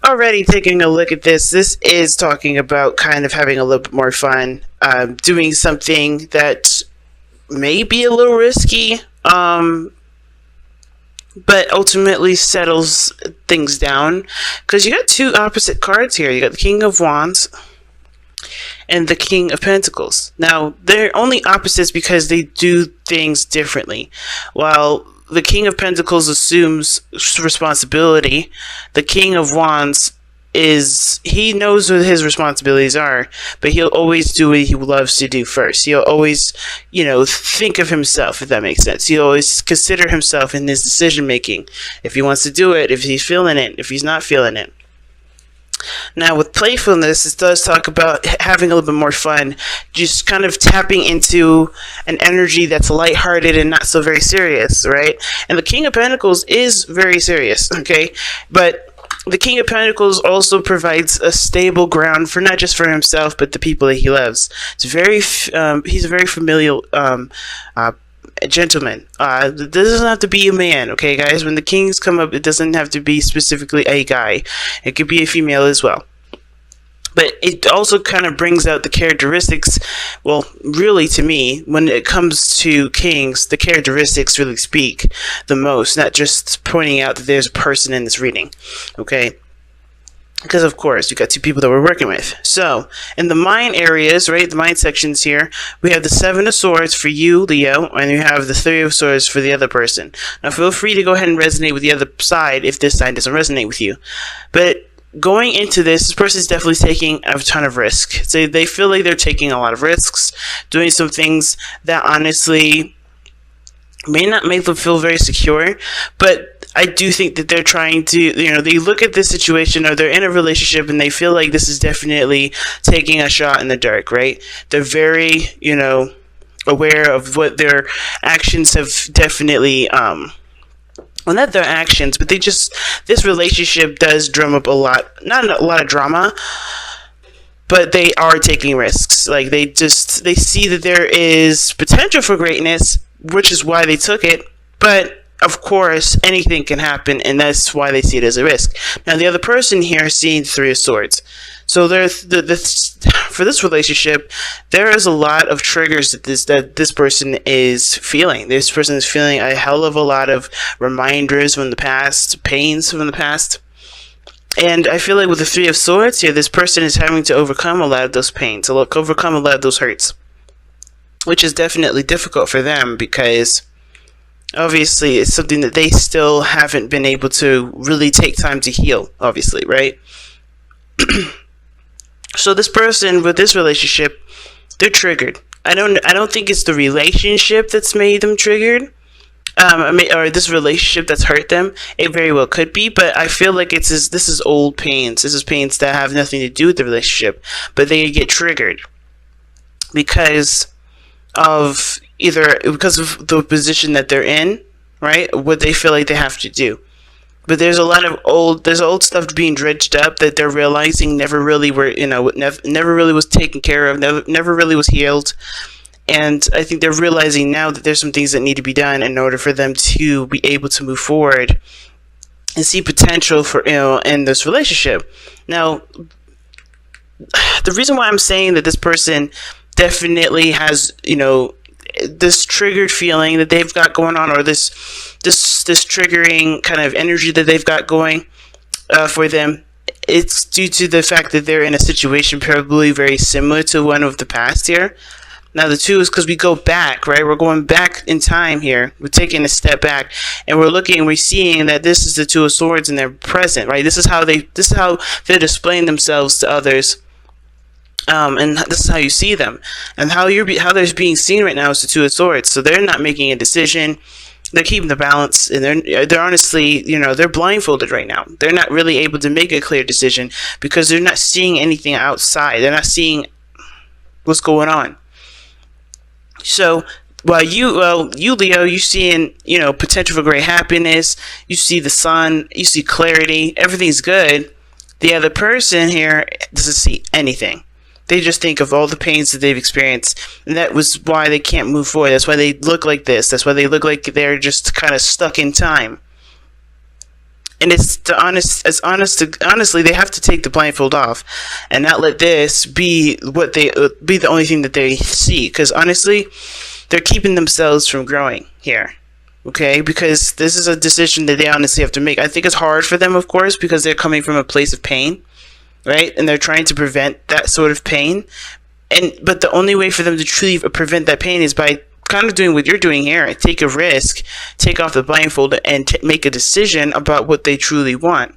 already taking a look at this, this is talking about kind of having a little bit more fun, doing something that may be a little risky, but ultimately settles things down. Because you got two opposite cards here. You got the King of Wands and the King of Pentacles. Now, they're only opposites because they do things differently. While the King of Pentacles assumes responsibility, the King of Wands he knows what his responsibilities are, but he'll always do what he loves to do first. He'll always, think of himself, if that makes sense. He'll always consider himself in his decision making. If he wants to do it, if he's feeling it, if he's not feeling it. Now, with playfulness, it does talk about having a little bit more fun, just kind of tapping into an energy that's lighthearted and not so very serious, right? And the King of Pentacles is very serious, okay? But the King of Pentacles also provides a stable ground for not just for himself, but the people that he loves. He's a very familial gentleman. It doesn't have to be a man, okay, guys? When the kings come up, it doesn't have to be specifically a guy. It could be a female as well. But it also kind of brings out the characteristics. Well, really, to me, when it comes to kings, the characteristics really speak the most, not just pointing out that there's a person in this reading, okay? Because, of course, you got two people that we're working with. So, in the mind areas, right, the mind sections here, we have the Seven of Swords for you, Leo, and you have the Three of Swords for the other person. Now, feel free to go ahead and resonate with the other side if this side doesn't resonate with you. But going into this person is definitely taking a ton of risk. So they feel like they're taking a lot of risks, doing some things that honestly may not make them feel very secure, but I do think that they're trying to, they look at this situation, or they're in a relationship and they feel like this is definitely taking a shot in the dark, right? They're very, aware of what their actions have definitely, well, not their actions, but this relationship does drum up a lot, not a lot of drama, but they are taking risks. Like, they see that there is potential for greatness, which is why they took it, but of course, anything can happen, and that's why they see it as a risk. Now, the other person here is seeing the Three of Swords. So there's for this relationship, there is a lot of triggers that this person is feeling. This person is feeling a hell of a lot of reminders from the past, pains from the past. And I feel like with the Three of Swords here, this person is having to overcome a lot of those pains, overcome a lot of those hurts, which is definitely difficult for them because obviously it's something that they still haven't been able to really take time to heal, obviously, right? So this person with this relationship, they're triggered. I don't think it's the relationship that's made them triggered, or this relationship that's hurt them. It very well could be, but I feel like this is old pains. This is pains that have nothing to do with the relationship, but they get triggered because of the position that they're in, right? What they feel like they have to do. But there's old stuff being dredged up that they're realizing never really was taken care of, never really was healed. And I think they're realizing now that there's some things that need to be done in order for them to be able to move forward and see potential for, in this relationship. Now, the reason why I'm saying that this person definitely has, this triggered feeling that they've got going on, or this triggering kind of energy that they've got going for them, it's due to the fact that they're in a situation probably very similar to one of the past here. Now, the two is because we go back, right? We're going back in time here. We're taking a step back, and we're seeing that this is the Two of Swords, and they're present, right? This is how they're displaying themselves to others. And this is how you see them, and how they're being seen right now is the Two of Swords. So they're not making a decision; they're keeping the balance, and they're honestly, they're blindfolded right now. They're not really able to make a clear decision because they're not seeing anything outside. They're not seeing what's going on. So while you Leo, you're seeing potential for great happiness. You see the sun. You see clarity. Everything's good. The other person here doesn't see anything. They just think of all the pains that they've experienced, and that was why they can't move forward. That's why they look like this. That's why they look like they're just kind of stuck in time. And it's honestly, they have to take the blindfold off and not let this be what they be the only thing that they see, because honestly, they're keeping themselves from growing here. Okay, because this is a decision that they honestly have to make. I think it's hard for them, of course, because they're coming from a place of pain, right? And they're trying to prevent that sort of pain. But the only way for them to truly prevent that pain is by kind of doing what you're doing here. Take a risk, take off the blindfold, and make a decision about what they truly want.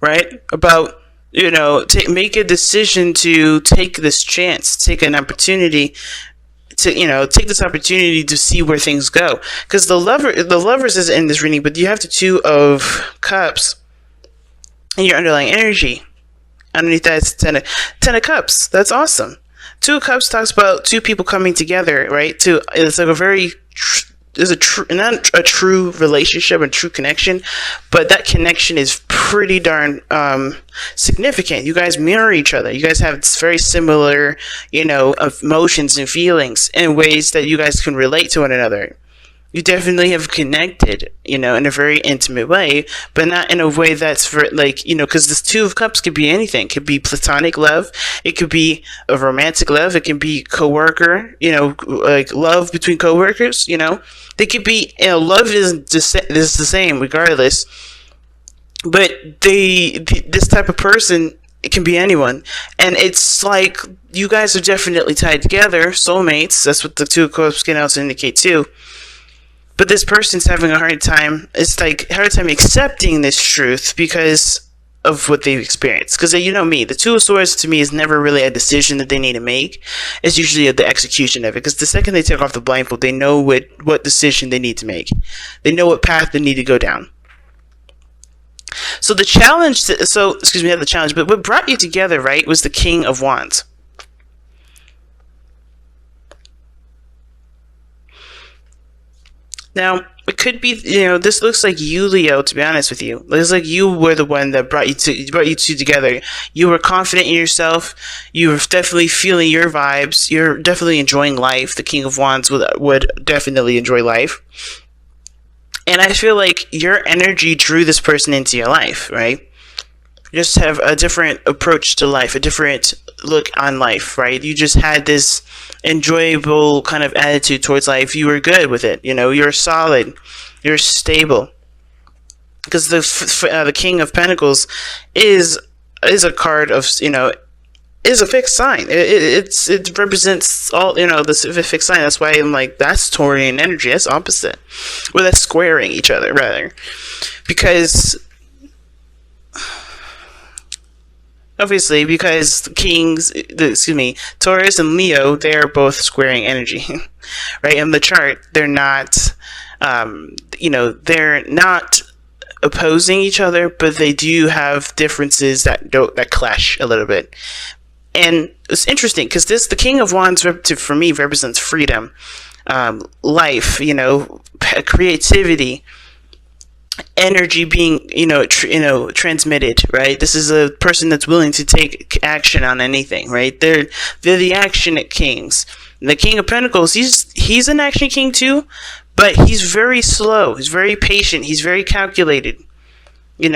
Right? About, make a decision to take this chance, take an opportunity to, take this opportunity to see where things go. Because the lovers is in this reading, but you have the Two of Cups and your underlying energy. Underneath that, it's ten of Cups. That's awesome. Two of Cups talks about two people coming together, right? It's like not a true relationship, a true connection, but that connection is pretty darn significant. You guys mirror each other. You guys have very similar, emotions and feelings in ways that you guys can relate to one another. You definitely have connected, in a very intimate way, but not in a way that's for because this Two of Cups could be anything. It could be platonic love. It could be a romantic love. It can be coworker, like love between coworkers, They could be, love is the same regardless. But this type of person, it can be anyone. And it's like you guys are definitely tied together, soulmates. That's what the Two of Cups can also indicate too. But this person's having a hard time. It's like a hard time accepting this truth because of what they've experienced. Because me, the Two of Swords to me is never really a decision that they need to make. It's usually the execution of it. Because the second they take off the blindfold, they know what decision they need to make. They know what path they need to go down. So the challenge, not the challenge, but what brought you together, right, was the King of Wands. Now, it could be, this looks like you, Leo, to be honest with you. It looks like you were the one that brought you two together. You were confident in yourself. You were definitely feeling your vibes. You're definitely enjoying life. The King of Wands would definitely enjoy life. And I feel like your energy drew this person into your life, right? You just have a different approach to life, a different look on life, right? You just had this enjoyable kind of attitude towards life. You were good with it, you're solid, you're stable. Because the King of Pentacles is a card of, is a fixed sign. It represents all, the fixed sign. That's why I'm like, that's Taurian energy. That's opposite. Well, that's squaring each other, rather. Because obviously, because Taurus and Leo, they're both squaring energy, right? In the chart, they're not, they're not opposing each other, but they do have differences that clash a little bit. And it's interesting because the King of Wands, for me, represents freedom, life, creativity, energy being transmitted, right? This is a person that's willing to take action on anything, right? They're the action kings. The King of Pentacles, he's an action king too, but he's very slow, he's very patient, he's very calculated. He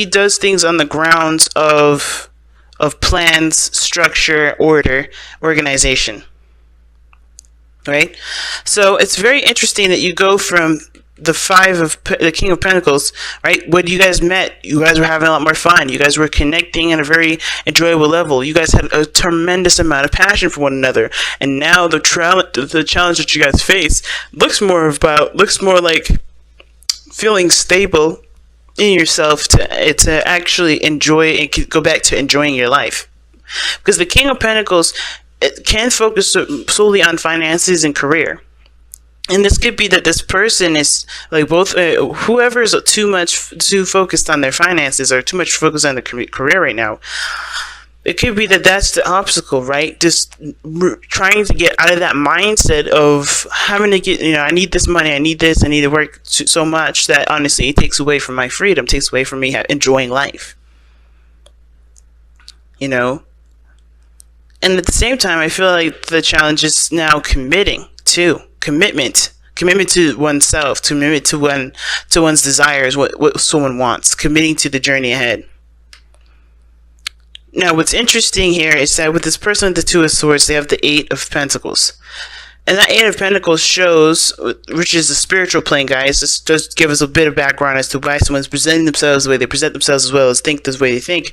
does things on the grounds of plans, structure, order, organization, right? So it's very interesting that you go from the King of Pentacles, right? When you guys met, you guys were having a lot more fun. You guys were connecting at a very enjoyable level. You guys had a tremendous amount of passion for one another. And now the challenge that you guys face looks more like feeling stable in yourself to actually enjoy and go back to enjoying your life. Because the King of Pentacles, it can focus solely on finances and career. And this could be that this person is like both, whoever is too focused on their finances or too much focused on their career right now. It could be that that's the obstacle, right? Just trying to get out of that mindset of having to get, I need this money, I need this, I need to work so much that honestly it takes away from my freedom, takes away from me enjoying life. And at the same time, I feel like the challenge is now commitment commitment to oneself, commitment to one's desires, what someone wants, committing to the journey ahead. Now, what's interesting here is that with this person with the Two of Swords, they have the Eight of Pentacles. And that Eight of Pentacles shows, which is the spiritual plane, guys. This does give us a bit of background as to why someone's presenting themselves the way they present themselves, as well as think the way they think.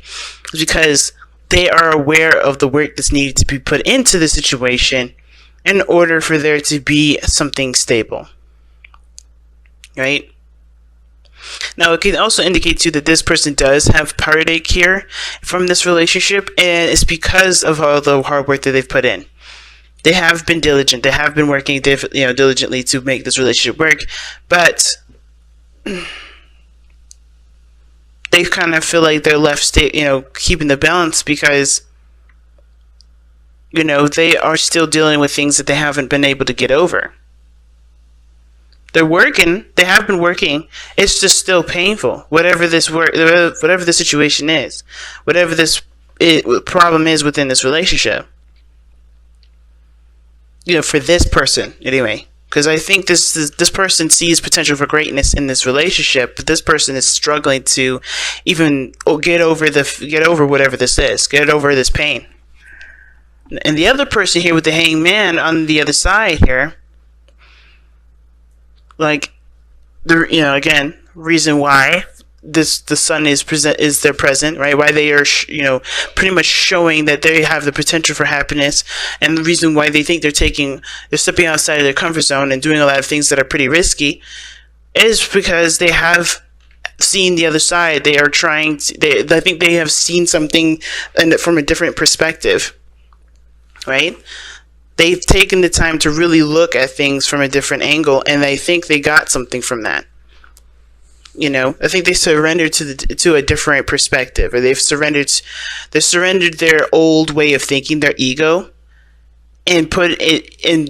It's because they are aware of the work that's needed to be put into the situation in order for there to be something stable. Right? Now, it can also indicate too that this person does have heartache here from this relationship, and it's because of all the hard work that they've put in. They have been diligent. They have been working diligently to make this relationship work, but they kind of feel like they're left keeping the balance because they are still dealing with things that they haven't been able to get over. They're working. They have been working. It's just still painful. Whatever the situation is, whatever this problem is within this relationship. For this person anyway, because I think this person sees potential for greatness in this relationship, but this person is struggling to even get over whatever this is, get over this pain. And the other person here with the Hanged Man on the other side here. Like, again, reason why the sun is they're present, right? Why they are, pretty much showing that they have the potential for happiness, and the reason why they think they're stepping outside of their comfort zone and doing a lot of things that are pretty risky, is because they have seen the other side. They are trying to. I think they have seen something from a different perspective, right? They've taken the time to really look at things from a different angle, and I think they got something from that. I think they surrendered to a different perspective, or they've surrendered their old way of thinking, their ego, and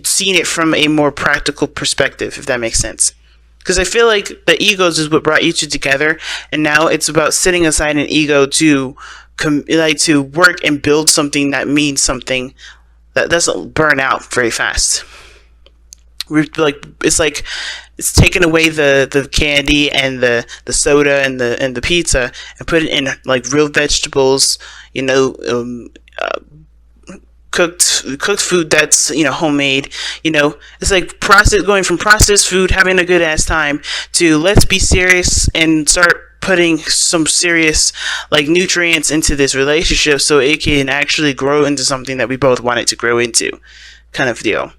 seen it from a more practical perspective, if that makes sense. Because I feel like the egos is what brought you two together, and now it's about setting aside an ego to work and build something that means something that doesn't burn out very fast. It's taking away the candy and the soda and the pizza and put it in like real vegetables, cooked food that's homemade. It's like going from processed food, having a good ass time, to let's be serious and start putting some serious nutrients into this relationship so it can actually grow into something that we both want it to grow into, kind of deal.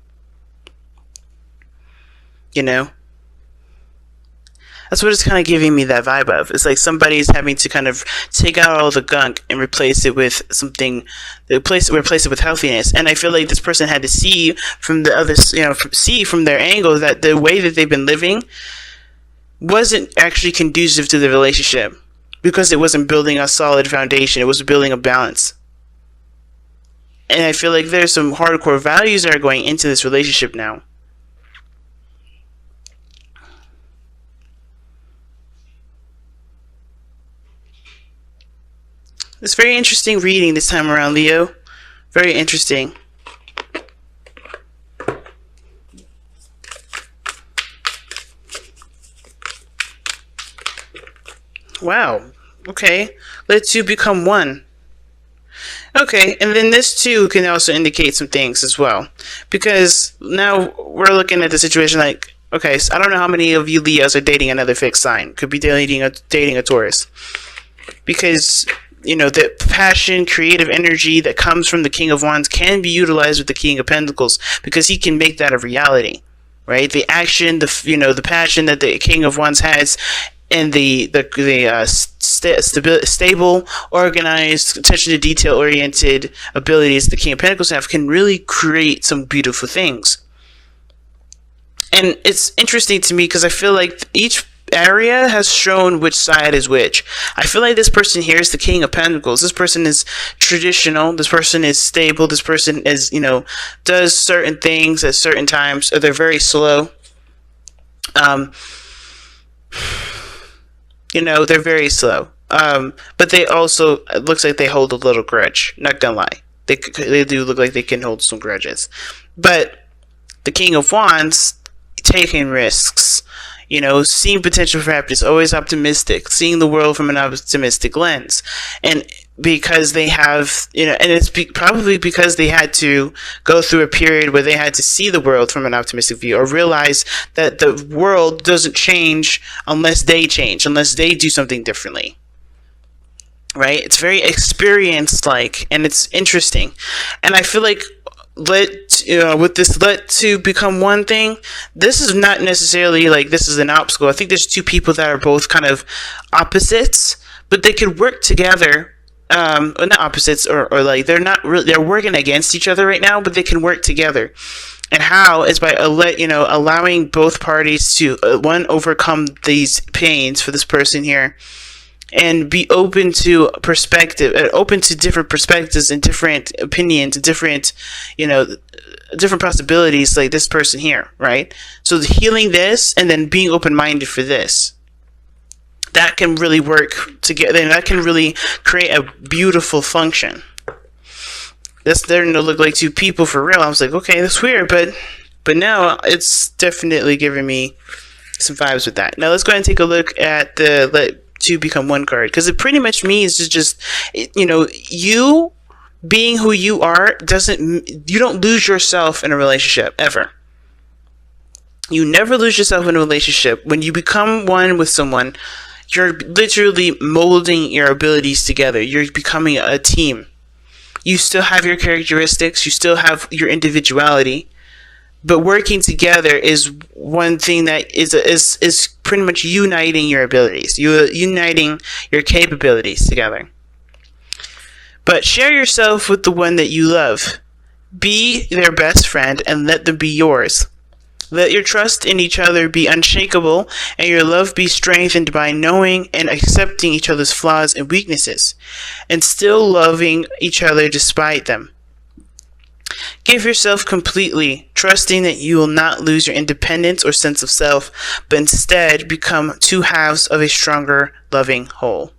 That's what it's kind of giving me that vibe of. It's like somebody's having to kind of take out all the gunk and replace it with something, replace it with healthiness. And I feel like this person had to see from the others, see from their angle that the way that they've been living wasn't actually conducive to the relationship, because it wasn't building a solid foundation. It was building a balance. And I feel like there's some hardcore values that are going into this relationship now. It's very interesting reading this time around, Leo. Very interesting. Wow. Okay. Let two become one. Okay, and then this too can also indicate some things as well. Because now we're looking at the situation like, okay, so I don't know how many of you Leos are dating another fixed sign. Could be dating a Taurus. Because the passion, creative energy that comes from the King of Wands can be utilized with the King of Pentacles, because he can make that a reality, right? The action, the passion that the King of Wands has, and the stable, organized, attention to detail oriented abilities the King of Pentacles have can really create some beautiful things. And it's interesting to me because I feel like each area has shown which side is which. I feel like this person here is the King of Pentacles. This person is traditional. This person is stable. This person is, does certain things at certain times. Or they're very slow. They're very slow. But they also, it looks like they hold a little grudge. Not gonna lie. They do look like they can hold some grudges. But the King of Wands taking risks, seeing potential for happiness, always optimistic, seeing the world from an optimistic lens. And because they have, and it's probably because they had to go through a period where they had to see the world from an optimistic view, or realize that the world doesn't change unless they change, unless they do something differently. Right? It's very experience-like, and it's interesting. And I feel like with this let two become one thing, this is not necessarily like this is an obstacle. I think there's two people that are both kind of opposites, but they could work together. Or not opposites, or like they're not really, they're working against each other right now, but they can work together. And how is by allowing both parties to one, overcome these pains for this person here, and be open to perspective, open to different perspectives and different opinions, different different possibilities, like this person here, right? So healing this and then being open-minded for this, that can really work together, and that can really create a beautiful function. They're starting to look like two people for real. I was like, okay, that's weird, but now it's definitely giving me some vibes with that. Now let's go ahead and take a look at the let two become one card, because it pretty much means just you being who you are you don't lose yourself in a relationship ever. You never lose yourself in a relationship. When you become one with someone, you're literally molding your abilities together. You're becoming a team. You still have your characteristics. You still have your individuality. But working together is one thing that is pretty much uniting your abilities. Uniting your capabilities together. But share yourself with the one that you love. Be their best friend and let them be yours. Let your trust in each other be unshakable, and your love be strengthened by knowing and accepting each other's flaws and weaknesses, and still loving each other despite them. Give yourself completely, trusting that you will not lose your independence or sense of self, but instead become two halves of a stronger, loving whole.